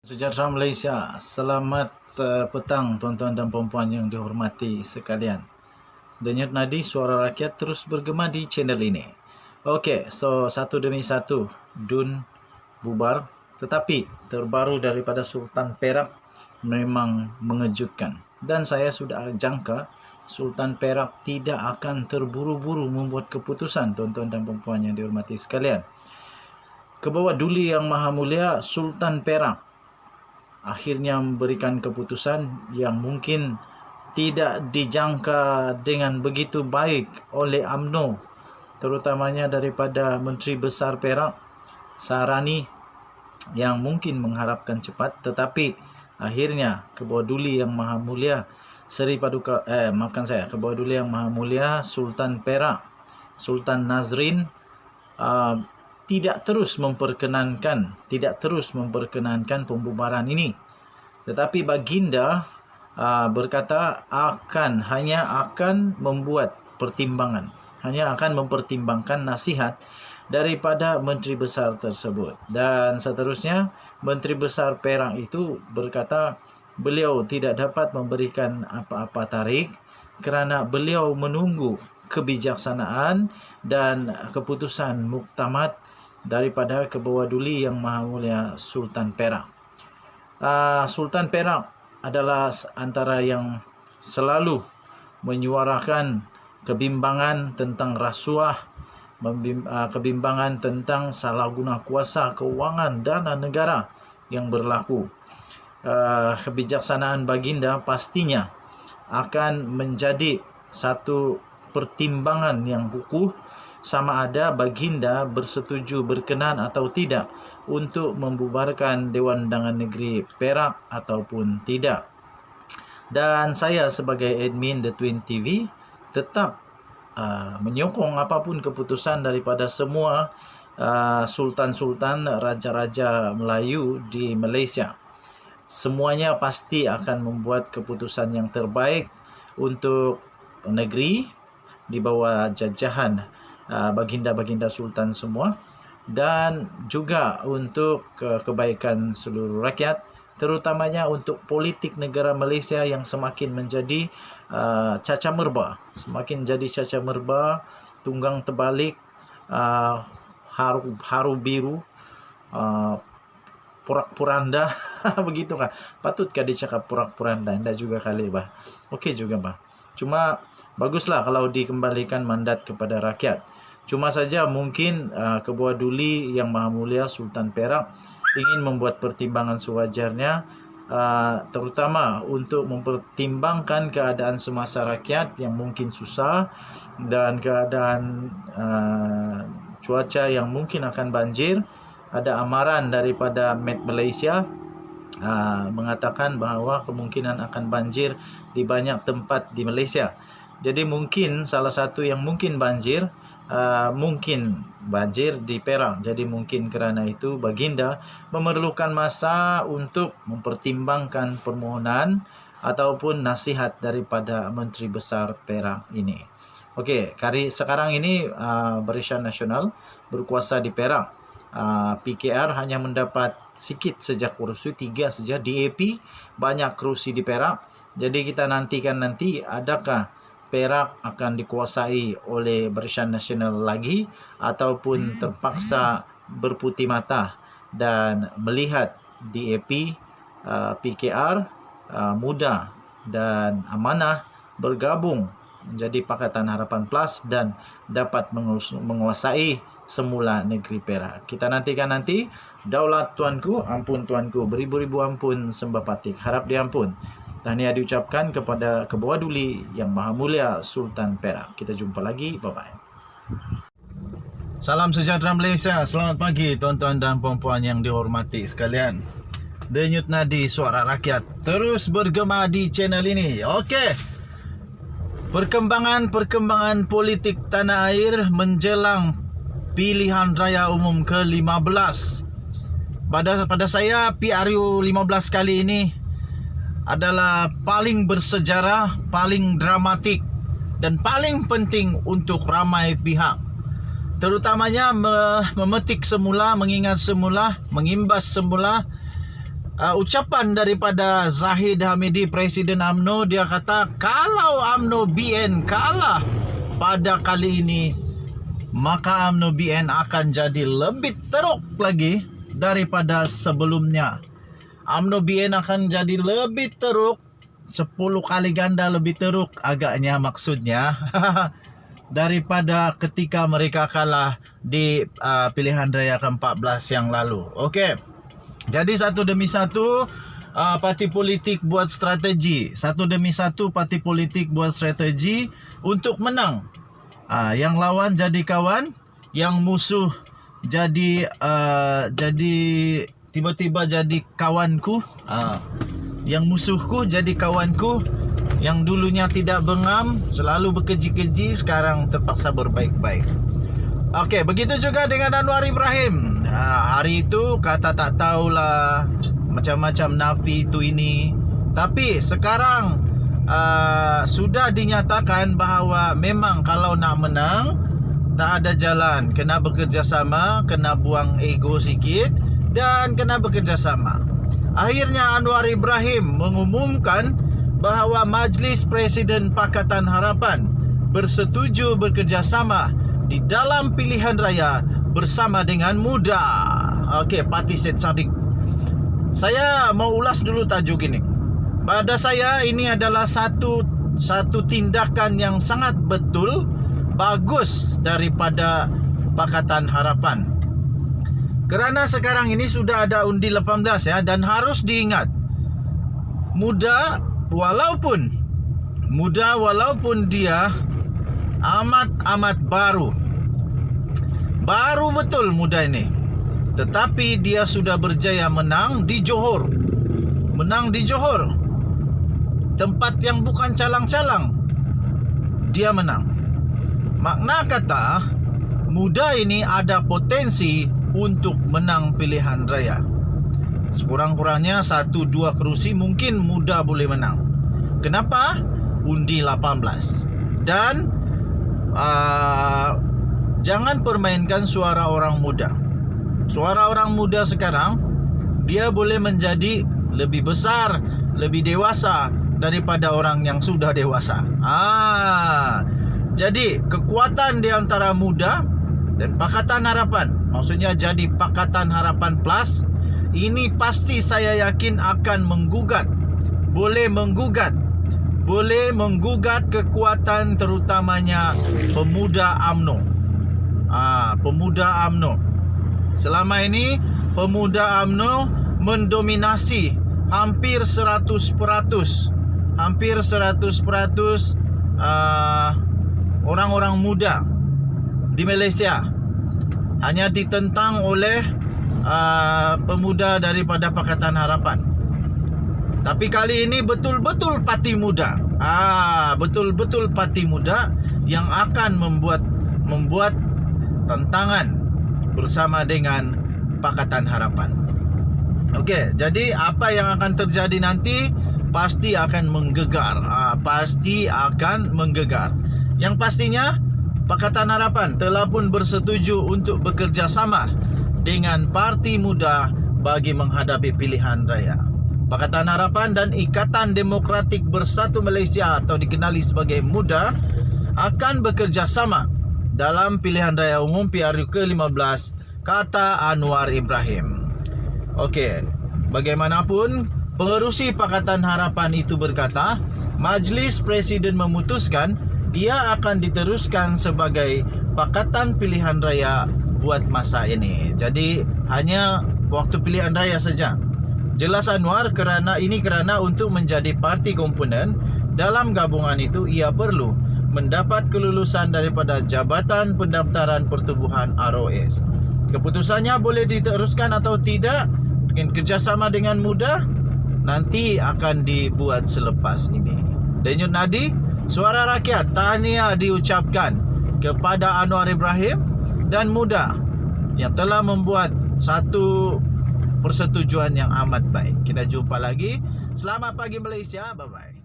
Sejahtera Malaysia, selamat petang tuan-tuan dan puan-puan yang dihormati sekalian. Denyut nadi suara rakyat terus bergema di channel ini. Okey, so satu demi satu Dun bubar, tetapi terbaru daripada Sultan Perak memang mengejutkan. Dan saya sudah jangka Sultan Perak tidak akan terburu-buru membuat keputusan, tuan-tuan dan puan-puan yang dihormati sekalian. Kebawah Duli Yang Maha Mulia, Sultan Perak akhirnya memberikan keputusan yang mungkin tidak dijangka dengan begitu baik oleh UMNO, terutamanya daripada Menteri Besar Perak Sarani yang mungkin mengharapkan cepat, tetapi akhirnya Kebawah Duli Yang Maha Mulia Kebawah Duli Yang Maha Mulia Sultan Perak Sultan Nazrin tidak terus memperkenankan pembubaran ini, tetapi baginda berkata hanya akan mempertimbangkan nasihat daripada Menteri Besar tersebut. Dan seterusnya Menteri Besar Perak itu berkata beliau tidak dapat memberikan apa-apa tarik kerana beliau menunggu kebijaksanaan dan keputusan muktamad daripada Kebawah Duli Yang Maha Mulia Sultan Perak. Sultan Perak adalah antara yang selalu menyuarakan kebimbangan tentang rasuah, kebimbangan tentang salah guna kuasa kewangan dana negara yang berlaku. Kebijaksanaan baginda pastinya akan menjadi satu pertimbangan yang kukuh sama ada baginda bersetuju berkenan atau tidak untuk membubarkan Dewan Undangan Negeri Perak ataupun tidak. Dan saya sebagai admin The Twin TV tetap menyokong apapun keputusan daripada semua sultan-sultan, raja-raja Melayu di Malaysia. Semuanya pasti akan membuat keputusan yang terbaik untuk negeri di bawah jajahan baginda-baginda sultan semua, dan juga untuk kebaikan seluruh rakyat, terutamanya untuk politik negara Malaysia yang semakin menjadi cacamerba, tunggang terbalik, haru biru, porak-poranda. Begitukah? Patutkah dicakap porak-poranda? Tidak juga kali, bah. Okey juga, bah. Cuma baguslah kalau dikembalikan mandat kepada rakyat. Cuma saja mungkin Kebawah Duli Yang Maha Mulia Sultan Perak ingin membuat pertimbangan sewajarnya, terutama untuk mempertimbangkan keadaan semasa rakyat yang mungkin susah dan keadaan cuaca yang mungkin akan banjir. Ada amaran daripada Met Malaysia mengatakan bahawa kemungkinan akan banjir di banyak tempat di Malaysia. Jadi mungkin salah satu yang mungkin banjir di Perak. Jadi mungkin kerana itu baginda memerlukan masa untuk mempertimbangkan permohonan ataupun nasihat daripada Menteri Besar Perak ini. Okey, sekarang ini Barisan Nasional berkuasa di Perak. PKR hanya mendapat sikit saja kursi, 3 saja. DAP banyak kursi di Perak. Jadi kita nantikan adakah Perak akan dikuasai oleh Barisan Nasional lagi ataupun terpaksa berputih mata dan melihat DAP, PKR muda dan amanah bergabung menjadi Pakatan Harapan Plus dan dapat menguasai semula negeri Perak. Kita nantikan daulat tuanku, ampun tuanku, beribu-ribu ampun sembah patik, harap diampun. Tahniah diucapkan kepada Kebawah Duli Yang Maha Mulia Sultan Perak. Kita jumpa lagi. Bye-bye. Salam sejahtera Malaysia. Selamat pagi tuan-tuan dan puan-puan yang dihormati sekalian. Denyut nadi suara rakyat terus bergema di channel ini. Okey. Perkembangan politik tanah air menjelang pilihan raya umum ke-15. Pada saya PRU 15 kali ini adalah paling bersejarah, paling dramatik dan paling penting untuk ramai pihak. Terutamanya memetik semula, mengingat semula, mengimbas semula ucapan daripada Zahid Hamidi, Presiden UMNO. Dia kata kalau UMNO BN kalah pada kali ini, maka UMNO BN akan jadi lebih teruk lagi daripada sebelumnya. UMNO BN akan jadi lebih teruk, 10 kali ganda lebih teruk agaknya maksudnya daripada ketika mereka kalah di pilihan raya ke-14 yang lalu. Okey. Jadi satu demi satu parti politik buat strategi. Satu demi satu parti politik buat strategi untuk menang. Yang lawan jadi kawan, yang musuh jadi tiba-tiba jadi kawanku. Yang musuhku jadi kawanku. Yang dulunya tidak bengam, selalu berkeji-keji, sekarang terpaksa berbaik-baik. Okey, begitu juga dengan Anwar Ibrahim. Hari itu kata tak tahulah, macam-macam nafi itu ini. Tapi sekarang sudah dinyatakan bahawa memang kalau nak menang tak ada jalan, kena bekerjasama, kena buang ego sikit dan kena bekerjasama. Akhirnya Anwar Ibrahim mengumumkan bahawa Majlis Presiden Pakatan Harapan bersetuju bekerjasama di dalam pilihan raya bersama dengan MUDA. Okey, Parti Syed Saddiq. Saya mau ulas dulu tajuk ini. Pada saya ini adalah satu tindakan yang sangat betul, bagus daripada Pakatan Harapan. Kerana sekarang ini sudah ada undi 18 ya, dan harus diingat MUDA walaupun dia amat baru betul MUDA ini, tetapi dia sudah berjaya menang di Johor, tempat yang bukan calang-calang. Dia menang. Makna kata MUDA ini ada potensi untuk menang pilihan raya. Sekurang-kurangnya 1-2 kerusi mungkin MUDA boleh menang. Kenapa? Undi 18. Dan jangan permainkan suara orang muda. Suara orang muda sekarang, dia boleh menjadi lebih besar, lebih dewasa daripada orang yang sudah dewasa. Jadi kekuatan di antara MUDA dan Pakatan Harapan, maksudnya jadi Pakatan Harapan Plus, ini pasti saya yakin akan boleh menggugat kekuatan terutamanya pemuda UMNO. Pemuda UMNO. Selama ini pemuda UMNO mendominasi hampir 100%. Hampir 100% orang-orang muda di Malaysia hanya ditentang oleh pemuda daripada Pakatan Harapan. Tapi kali ini betul-betul parti muda. Betul-betul parti muda yang akan membuat tantangan bersama dengan Pakatan Harapan. Okey, jadi apa yang akan terjadi nanti pasti akan menggegar. Yang pastinya Pakatan Harapan telah pun bersetuju untuk bekerjasama dengan Parti Muda bagi menghadapi pilihan raya. Pakatan Harapan dan Ikatan Demokratik Bersatu Malaysia atau dikenali sebagai MUDA akan bekerjasama dalam pilihan raya umum PRU ke-15, kata Anwar Ibrahim. Okey, bagaimanapun pengerusi Pakatan Harapan itu berkata, Majlis Presiden memutuskan ia akan diteruskan sebagai pakatan pilihan raya buat masa ini. Jadi hanya waktu pilihan raya saja. Jelas Anwar, kerana untuk menjadi parti komponen dalam gabungan itu ia perlu mendapat kelulusan daripada Jabatan Pendaftaran Pertubuhan ROS. Keputusannya boleh diteruskan atau tidak dengan kerjasama dengan MUDA nanti akan dibuat selepas ini. Denyut nadi, suara rakyat tahniah diucapkan kepada Anwar Ibrahim dan MUDA yang telah membuat satu persetujuan yang amat baik. Kita jumpa lagi. Selamat pagi Malaysia. Bye-bye.